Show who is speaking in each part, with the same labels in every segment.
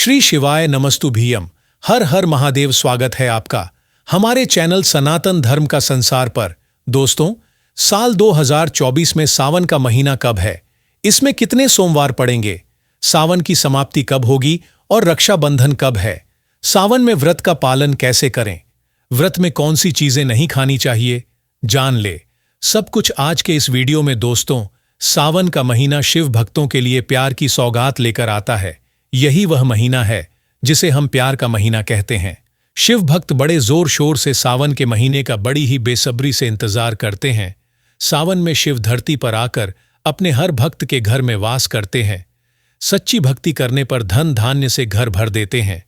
Speaker 1: श्री शिवाय नमस्तुभीयम। हर हर महादेव। स्वागत है आपका हमारे चैनल सनातन धर्म का संसार पर। दोस्तों, साल 2024 में सावन का महीना कब है, इसमें कितने सोमवार पड़ेंगे, सावन की समाप्ति कब होगी और रक्षाबंधन कब है, सावन में व्रत का पालन कैसे करें, व्रत में कौन सी चीजें नहीं खानी चाहिए, जान ले सब कुछ आज के इस वीडियो में। दोस्तों, सावन का महीना शिव भक्तों के लिए प्यार की सौगात लेकर आता है। यही वह महीना है जिसे हम प्यार का महीना कहते हैं। शिव भक्त बड़े जोर शोर से सावन के महीने का बड़ी ही बेसब्री से इंतजार करते हैं। सावन में शिव धरती पर आकर अपने हर भक्त के घर में वास करते हैं। सच्ची भक्ति करने पर धन धान्य से घर भर देते हैं।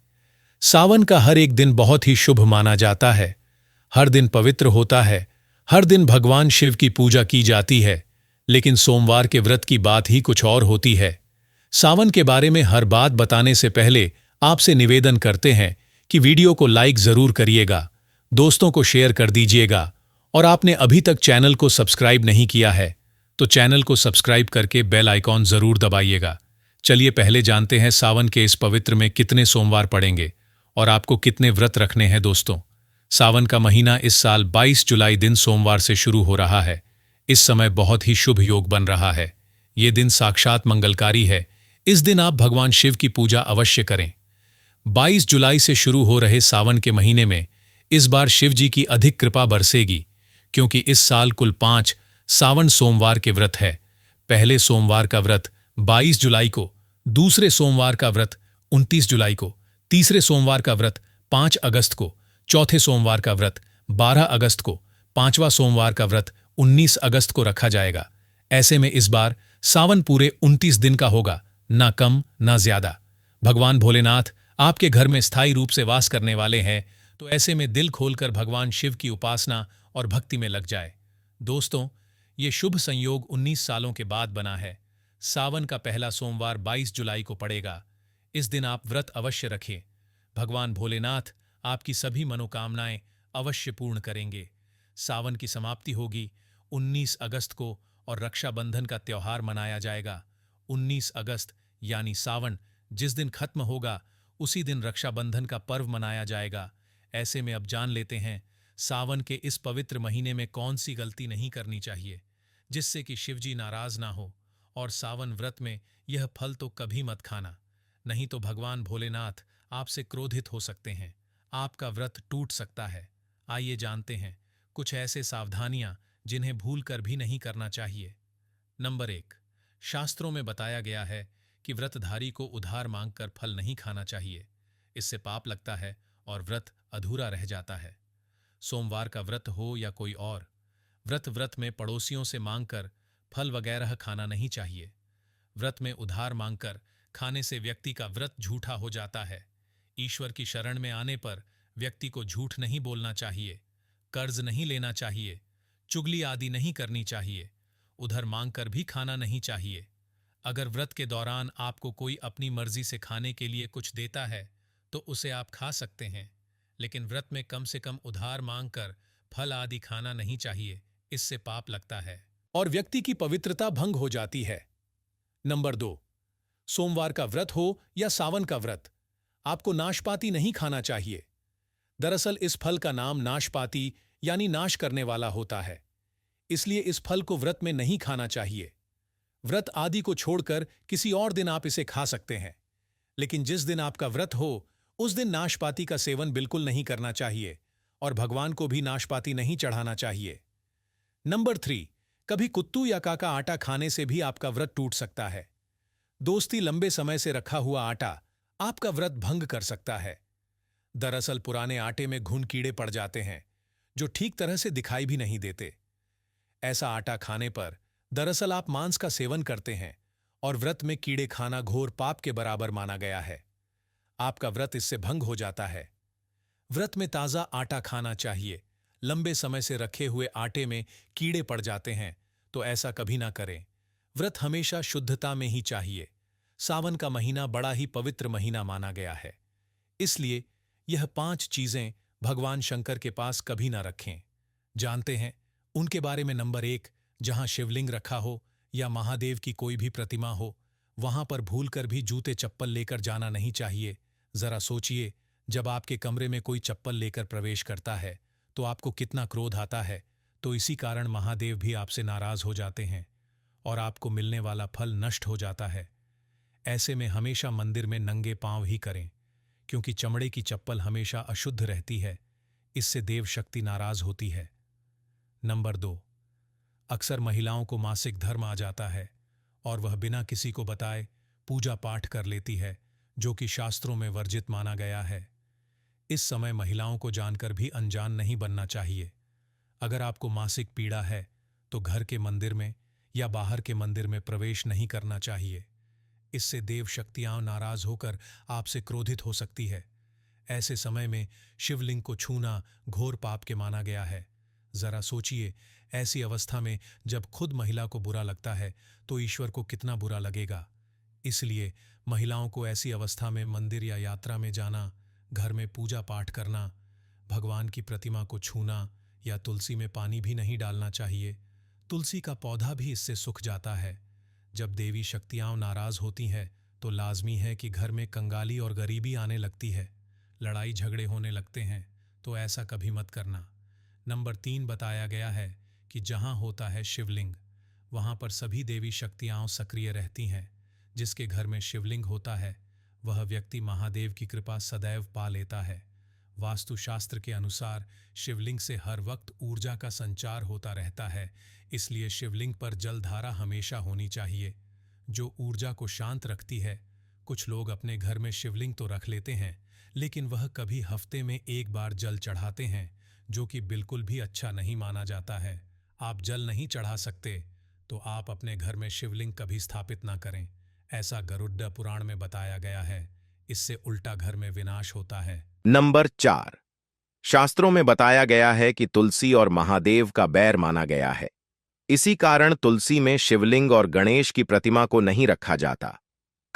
Speaker 1: सावन का हर एक दिन बहुत ही शुभ माना जाता है। हर दिन पवित्र होता है। हर दिन भगवान शिव की पूजा की जाती है। लेकिन सोमवार के व्रत की बात ही कुछ और होती है। सावन के बारे में हर बात बताने से पहले आपसे निवेदन करते हैं कि वीडियो को लाइक जरूर करिएगा, दोस्तों को शेयर कर दीजिएगा और आपने अभी तक चैनल को सब्सक्राइब नहीं किया है तो चैनल को सब्सक्राइब करके बेल आइकॉन जरूर दबाइएगा। चलिए पहले जानते हैं सावन के इस पवित्र में कितने सोमवार पड़ेंगे और आपको कितने व्रत रखने हैं। दोस्तों, सावन का महीना इस साल 22 जुलाई दिन सोमवार से शुरू हो रहा है। इस समय बहुत ही शुभ योग बन रहा है। ये दिन साक्षात मंगलकारी है। इस दिन आप भगवान शिव की पूजा अवश्य करें। 22 जुलाई से शुरू हो रहे सावन के महीने में इस बार शिव जी की अधिक कृपा बरसेगी, क्योंकि इस साल कुल 5 सावन सोमवार के व्रत है। पहले सोमवार का व्रत 22 जुलाई को, दूसरे सोमवार का व्रत 29 जुलाई को, तीसरे सोमवार का व्रत 5 अगस्त को, चौथे सोमवार का व्रत 12 अगस्त को, पांचवा सोमवार का व्रत 19 अगस्त को रखा जाएगा। ऐसे में इस बार सावन पूरे 29 दिन का होगा, ना कम ना ज्यादा। भगवान भोलेनाथ आपके घर में स्थायी रूप से वास करने वाले हैं, तो ऐसे में दिल खोलकर भगवान शिव की उपासना और भक्ति में लग जाए। दोस्तों, ये शुभ संयोग 19 सालों के बाद बना है। सावन का पहला सोमवार 22 जुलाई को पड़ेगा। इस दिन आप व्रत अवश्य रखें। भगवान भोलेनाथ आपकी सभी मनोकामनाएं अवश्य पूर्ण करेंगे। सावन की समाप्ति होगी 19 अगस्त को और रक्षाबंधन का त्योहार मनाया जाएगा। 19 अगस्त यानी सावन जिस दिन खत्म होगा उसी दिन रक्षाबंधन का पर्व मनाया जाएगा। ऐसे में अब जान लेते हैं सावन के इस पवित्र महीने में कौन सी गलती नहीं करनी चाहिए जिससे कि शिवजी नाराज ना हो। और सावन व्रत में यह फल तो कभी मत खाना, नहीं तो भगवान भोलेनाथ आपसे क्रोधित हो सकते हैं, आपका व्रत टूट सकता है। आइए जानते हैं कुछ ऐसे सावधानियां जिन्हें भूल कर भी नहीं करना चाहिए। नंबर 1, शास्त्रों में बताया गया है कि व्रतधारी को उधार मांगकर फल नहीं खाना चाहिए। इससे पाप लगता है और व्रत अधूरा रह जाता है। सोमवार का व्रत हो या कोई और व्रत में पड़ोसियों से मांगकर फल वगैरह खाना नहीं चाहिए। व्रत में उधार मांगकर खाने से व्यक्ति का व्रत झूठा हो जाता है। ईश्वर की शरण में आने पर व्यक्ति को झूठ नहीं बोलना चाहिए, कर्ज नहीं लेना चाहिए, चुगली आदि नहीं करनी चाहिए, उधर मांगकर भी खाना नहीं चाहिए। अगर व्रत के दौरान आपको कोई अपनी मर्जी से खाने के लिए कुछ देता है तो उसे आप खा सकते हैं, लेकिन व्रत में कम से कम उधार मांगकर फल आदि खाना नहीं चाहिए। इससे पाप लगता है और व्यक्ति की पवित्रता भंग हो जाती है। नंबर 2, सोमवार का व्रत हो या सावन का व्रत, आपको नाशपाती नहीं खाना चाहिए। दरअसल इस फल का नाम नाशपाती यानी नाश करने वाला होता है, इसलिए इस फल को व्रत में नहीं खाना चाहिए। व्रत आदि को छोड़कर किसी और दिन आप इसे खा सकते हैं, लेकिन जिस दिन आपका व्रत हो उस दिन नाशपाती का सेवन बिल्कुल नहीं करना चाहिए और भगवान को भी नाशपाती नहीं चढ़ाना चाहिए। नंबर 3, कभी कुत्तू या काका आटा खाने से भी आपका व्रत टूट सकता है। दोस्ती लंबे समय से रखा हुआ आटा आपका व्रत भंग कर सकता है। दरअसल पुराने आटे में घुन कीड़े पड़ जाते हैं जो ठीक तरह से दिखाई भी नहीं देते। ऐसा आटा खाने पर दरअसल आप मांस का सेवन करते हैं और व्रत में कीड़े खाना घोर पाप के बराबर माना गया है। आपका व्रत इससे भंग हो जाता है। व्रत में ताजा आटा खाना चाहिए। लंबे समय से रखे हुए आटे में कीड़े पड़ जाते हैं तो ऐसा कभी ना करें। व्रत हमेशा शुद्धता में ही चाहिए। सावन का महीना बड़ा ही पवित्र महीना माना गया है, इसलिए यह 5 चीजें भगवान शंकर के पास कभी ना रखें। जानते हैं उनके बारे में। नंबर 1, जहां शिवलिंग रखा हो या महादेव की कोई भी प्रतिमा हो वहां पर भूलकर भी जूते चप्पल लेकर जाना नहीं चाहिए। जरा सोचिए, जब आपके कमरे में कोई चप्पल लेकर प्रवेश करता है तो आपको कितना क्रोध आता है। तो इसी कारण महादेव भी आपसे नाराज हो जाते हैं और आपको मिलने वाला फल नष्ट हो जाता है। ऐसे में हमेशा मंदिर में नंगे पांव ही करें, क्योंकि चमड़े की चप्पल हमेशा अशुद्ध रहती है। इससे देव शक्ति नाराज होती है। नंबर 2, अक्सर महिलाओं को मासिक धर्म आ जाता है और वह बिना किसी को बताए पूजा पाठ कर लेती है, जो कि शास्त्रों में वर्जित माना गया है। इस समय महिलाओं को जानकर भी अनजान नहीं बनना चाहिए। अगर आपको मासिक पीड़ा है तो घर के मंदिर में या बाहर के मंदिर में प्रवेश नहीं करना चाहिए। इससे देव शक्तियां नाराज होकर आपसे क्रोधित हो सकती है। ऐसे समय में शिवलिंग को छूना घोर पाप के माना गया है। जरा सोचिए, ऐसी अवस्था में जब खुद महिला को बुरा लगता है तो ईश्वर को कितना बुरा लगेगा। इसलिए महिलाओं को ऐसी अवस्था में मंदिर या यात्रा में जाना, घर में पूजा पाठ करना, भगवान की प्रतिमा को छूना या तुलसी में पानी भी नहीं डालना चाहिए। तुलसी का पौधा भी इससे सूख जाता है। जब देवी शक्तियां नाराज होती हैं तो लाजमी है कि घर में कंगाली और गरीबी आने लगती है, लड़ाई झगड़े होने लगते हैं। तो ऐसा कभी मत करना। नंबर 3, बताया गया है कि जहां होता है शिवलिंग, वहां पर सभी देवी शक्तियां सक्रिय रहती हैं। जिसके घर में शिवलिंग होता है वह व्यक्ति महादेव की कृपा सदैव पा लेता है। वास्तुशास्त्र के अनुसार शिवलिंग से हर वक्त ऊर्जा का संचार होता रहता है, इसलिए शिवलिंग पर जलधारा हमेशा होनी चाहिए, जो ऊर्जा को शांत रखती है। कुछ लोग अपने घर में शिवलिंग तो रख लेते हैं, लेकिन वह कभी हफ्ते में एक बार जल चढ़ाते हैं, जो कि बिल्कुल भी अच्छा नहीं माना जाता है। आप जल नहीं चढ़ा सकते तो आप अपने घर में शिवलिंग कभी स्थापित ना करें। ऐसा गरुड़ पुराण में बताया गया है। इससे उल्टा घर में विनाश होता है।
Speaker 2: नंबर 4, शास्त्रों में बताया गया है कि तुलसी और महादेव का बैर माना गया है। इसी कारण तुलसी में शिवलिंग और गणेश की प्रतिमा को नहीं रखा जाता।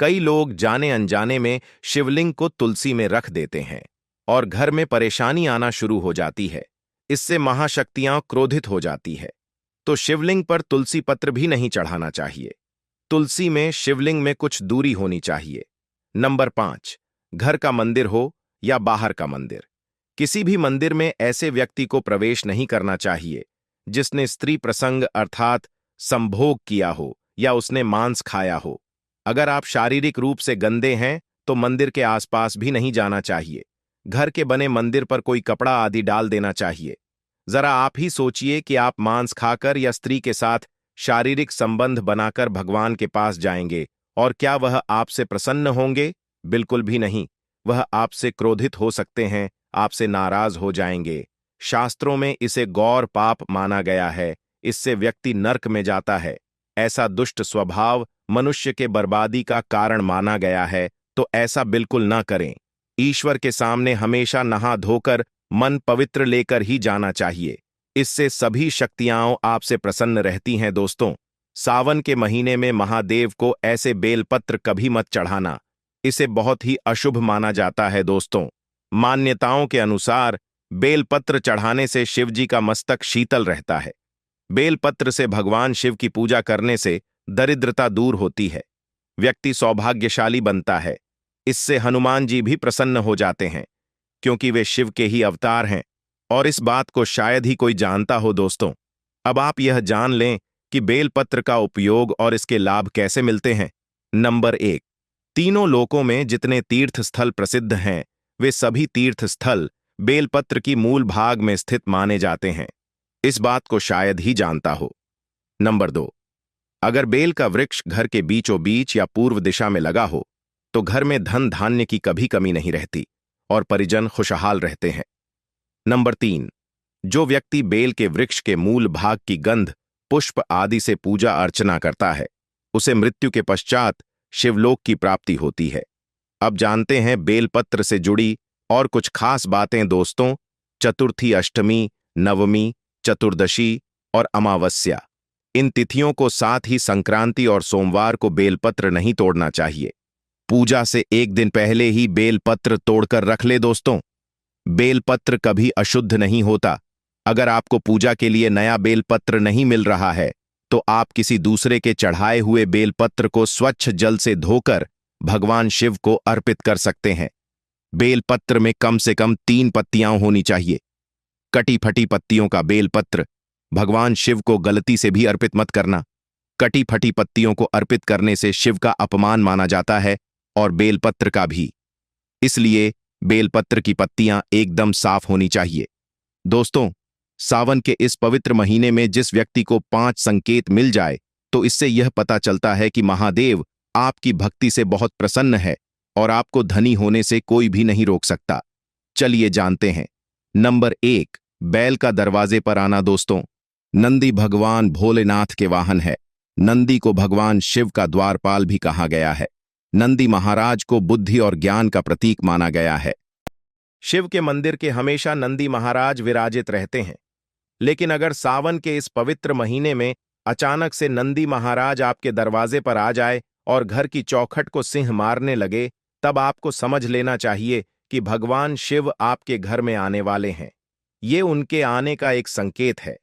Speaker 2: कई लोग जाने अनजाने में शिवलिंग को तुलसी में रख देते हैं और घर में परेशानी आना शुरू हो जाती है। इससे महाशक्तियां क्रोधित हो जाती है। तो शिवलिंग पर तुलसी पत्र भी नहीं चढ़ाना चाहिए। तुलसी में शिवलिंग में कुछ दूरी होनी चाहिए। नंबर 5, घर का मंदिर हो या बाहर का मंदिर, किसी भी मंदिर में ऐसे व्यक्ति को प्रवेश नहीं करना चाहिए जिसने स्त्री प्रसंग अर्थात संभोग किया हो या उसने मांस खाया हो। अगर आप शारीरिक रूप से गंदे हैं तो मंदिर के आसपास भी नहीं जाना चाहिए। घर के बने मंदिर पर कोई कपड़ा आदि डाल देना चाहिए। जरा आप ही सोचिए कि आप मांस खाकर या स्त्री के साथ शारीरिक संबंध बनाकर भगवान के पास जाएंगे और क्या वह आपसे प्रसन्न होंगे? बिल्कुल भी नहीं। वह आपसे क्रोधित हो सकते हैं, आपसे नाराज हो जाएंगे। शास्त्रों में इसे गौर पाप माना गया है। इससे व्यक्ति नरक में जाता है। ऐसा दुष्ट स्वभाव मनुष्य के बर्बादी का कारण माना गया है, तो ऐसा बिल्कुल ना करें। ईश्वर के सामने हमेशा नहा धोकर मन पवित्र लेकर ही जाना चाहिए। इससे सभी शक्तियां आपसे प्रसन्न रहती हैं। दोस्तों, सावन के महीने में महादेव को ऐसे बेलपत्र कभी मत चढ़ाना। इसे बहुत ही अशुभ माना जाता है। दोस्तों, मान्यताओं के अनुसार बेलपत्र चढ़ाने से शिवजी का मस्तक शीतल रहता है। बेलपत्र से भगवान शिव की पूजा करने से दरिद्रता दूर होती है, व्यक्ति सौभाग्यशाली बनता है। इससे हनुमान जी भी प्रसन्न हो जाते हैं, क्योंकि वे शिव के ही अवतार हैं और इस बात को शायद ही कोई जानता हो। दोस्तों, अब आप यह जान लें कि बेलपत्र का उपयोग और इसके लाभ कैसे मिलते हैं। नंबर 1, तीनों लोकों में जितने तीर्थ स्थल प्रसिद्ध हैं, वे सभी तीर्थ स्थल बेलपत्र की मूल भाग में स्थित माने जाते हैं। इस बात को शायद ही जानता हो। नंबर 2, अगर बेल का वृक्ष घर के बीचों बीच या पूर्व दिशा में लगा हो तो घर में धन धान्य की कभी कमी नहीं रहती और परिजन खुशहाल रहते हैं। नंबर 3, जो व्यक्ति बेल के वृक्ष के मूल भाग की गंध, पुष्प आदि से पूजा अर्चना करता है, उसे मृत्यु के पश्चात शिवलोक की प्राप्ति होती है। अब जानते हैं बेलपत्र से जुड़ी और कुछ खास बातें। दोस्तों, चतुर्थी, अष्टमी, नवमी, चतुर्दशी और अमावस्या, इन तिथियों को, साथ ही संक्रांति और सोमवार को बेलपत्र नहीं तोड़ना चाहिए। पूजा से एक दिन पहले ही बेलपत्र तोड़कर रख ले। दोस्तों, बेलपत्र कभी अशुद्ध नहीं होता। अगर आपको पूजा के लिए नया बेलपत्र नहीं मिल रहा है तो आप किसी दूसरे के चढ़ाए हुए बेलपत्र को स्वच्छ जल से धोकर भगवान शिव को अर्पित कर सकते हैं। बेलपत्र में कम से कम 3 पत्तियां होनी चाहिए। कटी फटी पत्तियों का बेलपत्र भगवान शिव को गलती से भी अर्पित मत करना। कटी फटी पत्तियों को अर्पित करने से शिव का अपमान माना जाता है और बेलपत्र का भी। इसलिए बेलपत्र की पत्तियां एकदम साफ होनी चाहिए। दोस्तों, सावन के इस पवित्र महीने में जिस व्यक्ति को 5 संकेत मिल जाए तो इससे यह पता चलता है कि महादेव आपकी भक्ति से बहुत प्रसन्न है और आपको धनी होने से कोई भी नहीं रोक सकता। चलिए जानते हैं। नंबर 1, बैल का दरवाजे पर आना। दोस्तों, नंदी भगवान भोलेनाथ के वाहन है। नंदी को भगवान शिव का द्वारपाल भी कहा गया है। नंदी महाराज को बुद्धि और ज्ञान का प्रतीक माना गया है। शिव के मंदिर के हमेशा नंदी महाराज विराजित रहते हैं। लेकिन अगर सावन के इस पवित्र महीने में अचानक से नंदी महाराज आपके दरवाजे पर आ जाए और घर की चौखट को सिंह मारने लगे, तब आपको समझ लेना चाहिए कि भगवान शिव आपके घर में आने वाले हैं। ये उनके आने का एक संकेत है।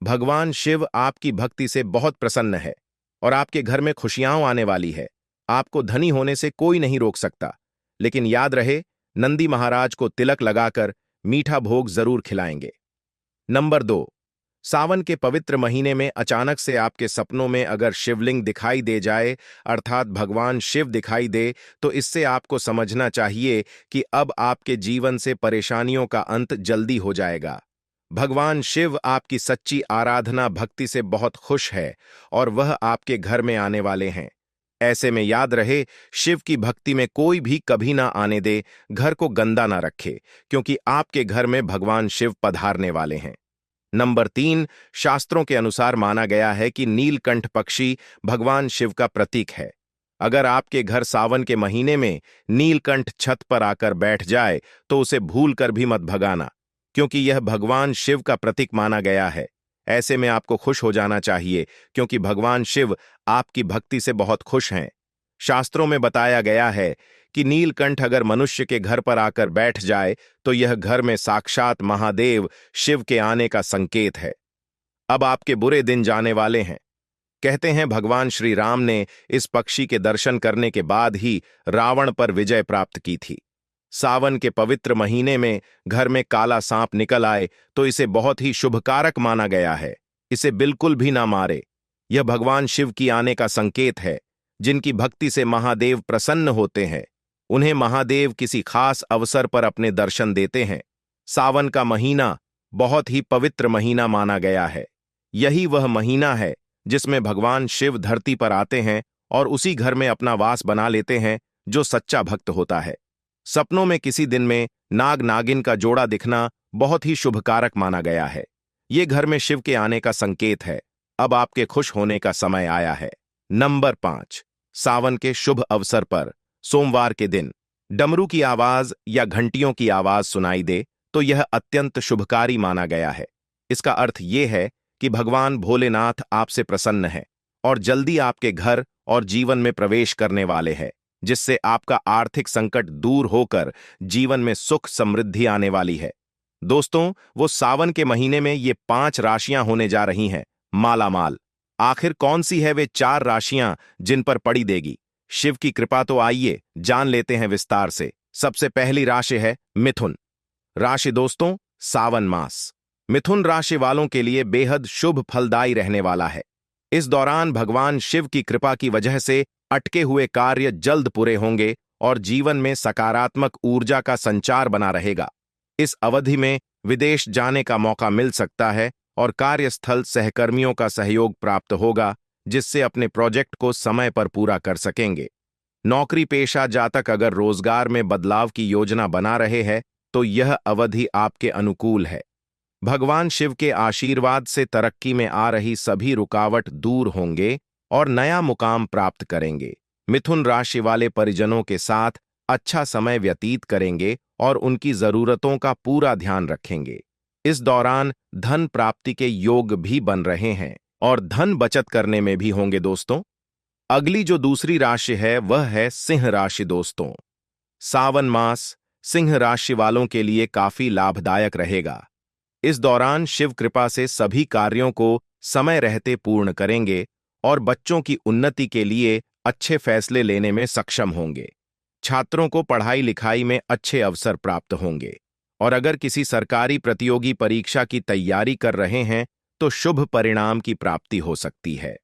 Speaker 2: भगवान शिव आपकी भक्ति से बहुत प्रसन्न है और आपके घर में खुशियां आने वाली है। आपको धनी होने से कोई नहीं रोक सकता। लेकिन याद रहे, नंदी महाराज को तिलक लगाकर मीठा भोग जरूर खिलाएंगे। नंबर 2, सावन के पवित्र महीने में अचानक से आपके सपनों में अगर शिवलिंग दिखाई दे जाए, अर्थात भगवान शिव दिखाई दे, तो इससे आपको समझना चाहिए कि अब आपके जीवन से परेशानियों का अंत जल्दी हो जाएगा। भगवान शिव आपकी सच्ची आराधना भक्ति से बहुत खुश है और वह आपके घर में आने वाले हैं। ऐसे में याद रहे, शिव की भक्ति में कोई भी कभी ना आने दे, घर को गंदा ना रखे, क्योंकि आपके घर में भगवान शिव पधारने वाले हैं। नंबर 3, शास्त्रों के अनुसार माना गया है कि नीलकंठ पक्षी भगवान शिव का प्रतीक है। अगर आपके घर सावन के महीने में नीलकंठ छत पर आकर बैठ जाए तो उसे भूल कर भी मत भगाना, क्योंकि यह भगवान शिव का प्रतीक माना गया है। ऐसे में आपको खुश हो जाना चाहिए, क्योंकि भगवान शिव आपकी भक्ति से बहुत खुश हैं। शास्त्रों में बताया गया है कि नीलकंठ अगर मनुष्य के घर पर आकर बैठ जाए तो यह घर में साक्षात महादेव शिव के आने का संकेत है। अब आपके बुरे दिन जाने वाले हैं। कहते हैं भगवान श्री राम ने इस पक्षी के दर्शन करने के बाद ही रावण पर विजय प्राप्त की थी। सावन के पवित्र महीने में घर में काला सांप निकल आए तो इसे बहुत ही शुभकारक माना गया है। इसे बिल्कुल भी ना मारे। यह भगवान शिव की आने का संकेत है। जिनकी भक्ति से महादेव प्रसन्न होते हैं, उन्हें महादेव किसी खास अवसर पर अपने दर्शन देते हैं। सावन का महीना बहुत ही पवित्र महीना माना गया है। यही वह महीना है जिसमें भगवान शिव धरती पर आते हैं और उसी घर में अपना वास बना लेते हैं जो सच्चा भक्त होता है। सपनों में किसी दिन में नाग नागिन का जोड़ा दिखना बहुत ही शुभकारक माना गया है। ये घर में शिव के आने का संकेत है। अब आपके खुश होने का समय आया है। नंबर 5, सावन के शुभ अवसर पर सोमवार के दिन डमरू की आवाज या घंटियों की आवाज सुनाई दे तो यह अत्यंत शुभकारी माना गया है। इसका अर्थ यह है कि भगवान भोलेनाथ आपसे प्रसन्न है और जल्दी आपके घर और जीवन में प्रवेश करने वाले हैं, जिससे आपका आर्थिक संकट दूर होकर जीवन में सुख समृद्धि आने वाली है। दोस्तों, वो सावन के महीने में ये 5 राशियां होने जा रही हैं मालामाल। आखिर कौन सी है वे 4 राशियां जिन पर पड़ी देगी शिव की कृपा? तो आइए जान लेते हैं विस्तार से। सबसे पहली राशि है मिथुन राशि। दोस्तों, सावन मास मिथुन राशि वालों के लिए बेहद शुभ फलदायी रहने वाला है। इस दौरान भगवान शिव की कृपा की वजह से अटके हुए कार्य जल्द पूरे होंगे और जीवन में सकारात्मक ऊर्जा का संचार बना रहेगा। इस अवधि में विदेश जाने का मौका मिल सकता है और कार्यस्थल सहकर्मियों का सहयोग प्राप्त होगा, जिससे अपने प्रोजेक्ट को समय पर पूरा कर सकेंगे। नौकरी पेशा जातक अगर रोजगार में बदलाव की योजना बना रहे हैं तो यह अवधि आपके अनुकूल है। भगवान शिव के आशीर्वाद से तरक्की में आ रही सभी रुकावट दूर होंगे और नया मुकाम प्राप्त करेंगे। मिथुन राशि वाले परिजनों के साथ अच्छा समय व्यतीत करेंगे और उनकी जरूरतों का पूरा ध्यान रखेंगे। इस दौरान धन प्राप्ति के योग भी बन रहे हैं और धन बचत करने में भी होंगे। दोस्तों, अगली जो दूसरी राशि है वह है सिंह राशि। दोस्तों, सावन मास सिंह राशि वालों के लिए काफी लाभदायक रहेगा। इस दौरान शिव कृपा से सभी कार्यों को समय रहते पूर्ण करेंगे और बच्चों की उन्नति के लिए अच्छे फैसले लेने में सक्षम होंगे। छात्रों को पढ़ाई लिखाई में अच्छे अवसर प्राप्त होंगे। और अगर किसी सरकारी प्रतियोगी परीक्षा की तैयारी कर रहे हैं तो शुभ परिणाम की प्राप्ति हो सकती है।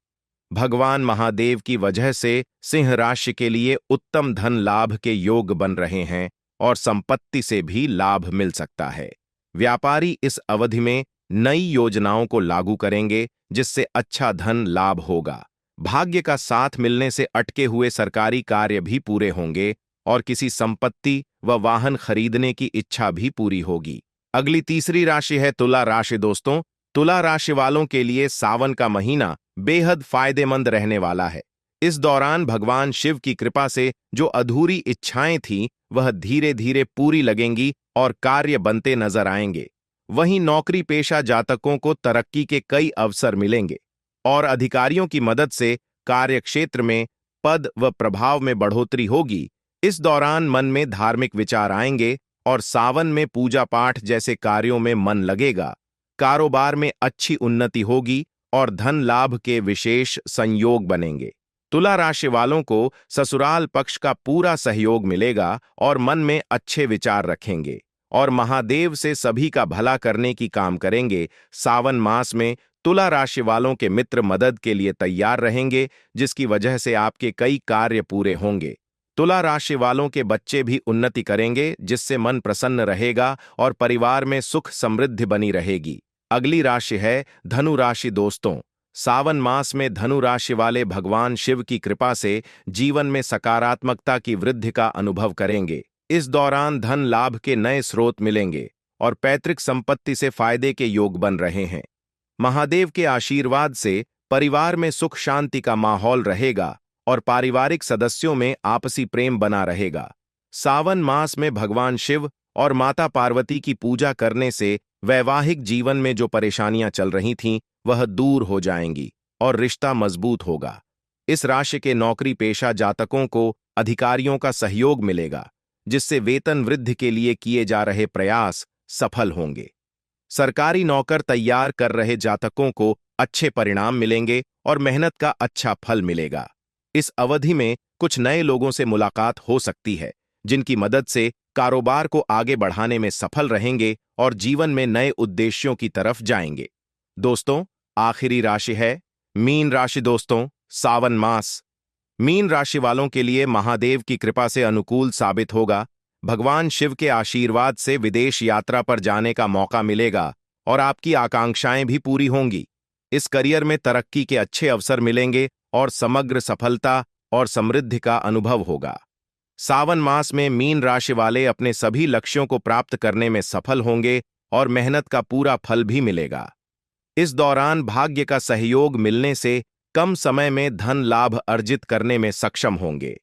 Speaker 2: भगवान महादेव की वजह से सिंह राशि के लिए उत्तम धन लाभ के योग बन रहे हैं और संपत्ति से भी लाभ मिल सकता है। व्यापारी इस अवधि में नई योजनाओं को लागू करेंगे जिससे अच्छा धन लाभ होगा। भाग्य का साथ मिलने से अटके हुए सरकारी कार्य भी पूरे होंगे और किसी संपत्ति व वाहन खरीदने की इच्छा भी पूरी होगी। अगली तीसरी राशि है तुला राशि। दोस्तों, तुला राशि वालों के लिए सावन का महीना बेहद फायदेमंद रहने वाला है। इस दौरान भगवान शिव की कृपा से जो अधूरी इच्छाएं थीं वह धीरे धीरे पूरी लगेंगी और कार्य बनते नजर आएंगे। वहीं नौकरी पेशा जातकों को तरक्की के कई अवसर मिलेंगे और अधिकारियों की मदद से कार्यक्षेत्र में पद व प्रभाव में बढ़ोतरी होगी। इस दौरान मन में धार्मिक विचार आएंगे और सावन में पूजा पाठ जैसे कार्यों में मन लगेगा। कारोबार में अच्छी उन्नति होगी और धन लाभ के विशेष संयोग बनेंगे। तुला राशि वालों को ससुराल पक्ष का पूरा सहयोग मिलेगा और मन में अच्छे विचार रखेंगे और महादेव से सभी का भला करने की काम करेंगे। सावन मास में तुला राशि वालों के मित्र मदद के लिए तैयार रहेंगे जिसकी वजह से आपके कई कार्य पूरे होंगे। तुला राशि वालों के बच्चे भी उन्नति करेंगे जिससे मन प्रसन्न रहेगा और परिवार में सुख समृद्धि बनी रहेगी। अगली राशि है धनु राशि। दोस्तों, सावन मास में धनु राशि वाले भगवान शिव की कृपा से जीवन में सकारात्मकता की वृद्धि का अनुभव करेंगे। इस दौरान धन लाभ के नए स्रोत मिलेंगे और पैतृक संपत्ति से फायदे के योग बन रहे हैं। महादेव के आशीर्वाद से परिवार में सुख शांति का माहौल रहेगा और पारिवारिक सदस्यों में आपसी प्रेम बना रहेगा। सावन मास में भगवान शिव और माता पार्वती की पूजा करने से वैवाहिक जीवन में जो परेशानियां चल रही थीं वह दूर हो जाएंगी और रिश्ता मजबूत होगा। इस राशि के नौकरी पेशा जातकों को अधिकारियों का सहयोग मिलेगा जिससे वेतन वृद्धि के लिए किए जा रहे प्रयास सफल होंगे। सरकारी नौकर तैयार कर रहे जातकों को अच्छे परिणाम मिलेंगे और मेहनत का अच्छा फल मिलेगा। इस अवधि में कुछ नए लोगों से मुलाकात हो सकती है जिनकी मदद से कारोबार को आगे बढ़ाने में सफल रहेंगे और जीवन में नए उद्देश्यों की तरफ जाएंगे। दोस्तों, आखिरी राशि है मीन राशि। दोस्तों, सावन मास मीन राशि वालों के लिए महादेव की कृपा से अनुकूल साबित होगा। भगवान शिव के आशीर्वाद से विदेश यात्रा पर जाने का मौका मिलेगा और आपकी आकांक्षाएं भी पूरी होंगी। इस करियर में तरक्की के अच्छे अवसर मिलेंगे और समग्र सफलता और समृद्धि का अनुभव होगा। सावन मास में मीन राशि वाले अपने सभी लक्ष्यों को प्राप्त करने में सफल होंगे और मेहनत का पूरा फल भी मिलेगा। इस दौरान भाग्य का सहयोग मिलने से कम समय में धन लाभ अर्जित करने में सक्षम होंगे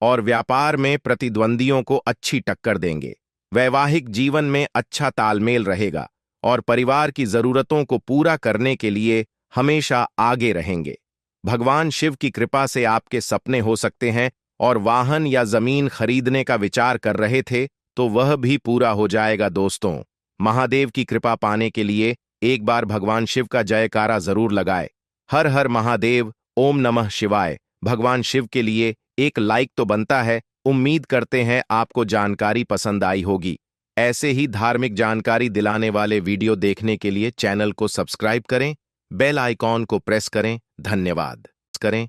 Speaker 2: और व्यापार में प्रतिद्वंदियों को अच्छी टक्कर देंगे। वैवाहिक जीवन में अच्छा तालमेल रहेगा और परिवार की जरूरतों को पूरा करने के लिए हमेशा आगे रहेंगे। भगवान शिव की कृपा से आपके सपने हो सकते हैं और वाहन या जमीन खरीदने का विचार कर रहे थे तो वह भी पूरा हो जाएगा। दोस्तों, महादेव की कृपा पाने के लिए एक बार भगवान शिव का जयकारा जरूर लगाए। हर हर महादेव, ओम नमः शिवाय। भगवान शिव के लिए एक लाइक तो बनता है। उम्मीद करते हैं आपको जानकारी पसंद आई होगी। ऐसे ही धार्मिक जानकारी दिलाने वाले वीडियो देखने के लिए चैनल को सब्सक्राइब करें, बेल आइकॉन को प्रेस करें। धन्यवाद करें।